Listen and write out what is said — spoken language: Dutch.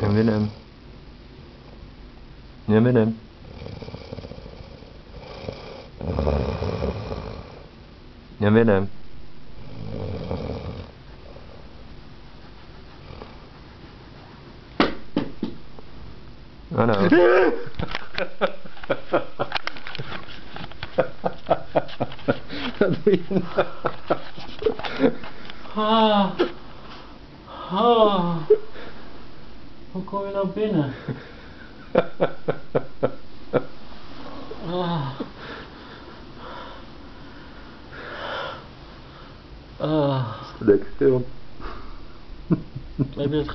En Willem. Ja, Willem. Ja, Willem. Hallo. Wat doe je nou? Hoe kom je nou binnen? Lekker stil. Heb je het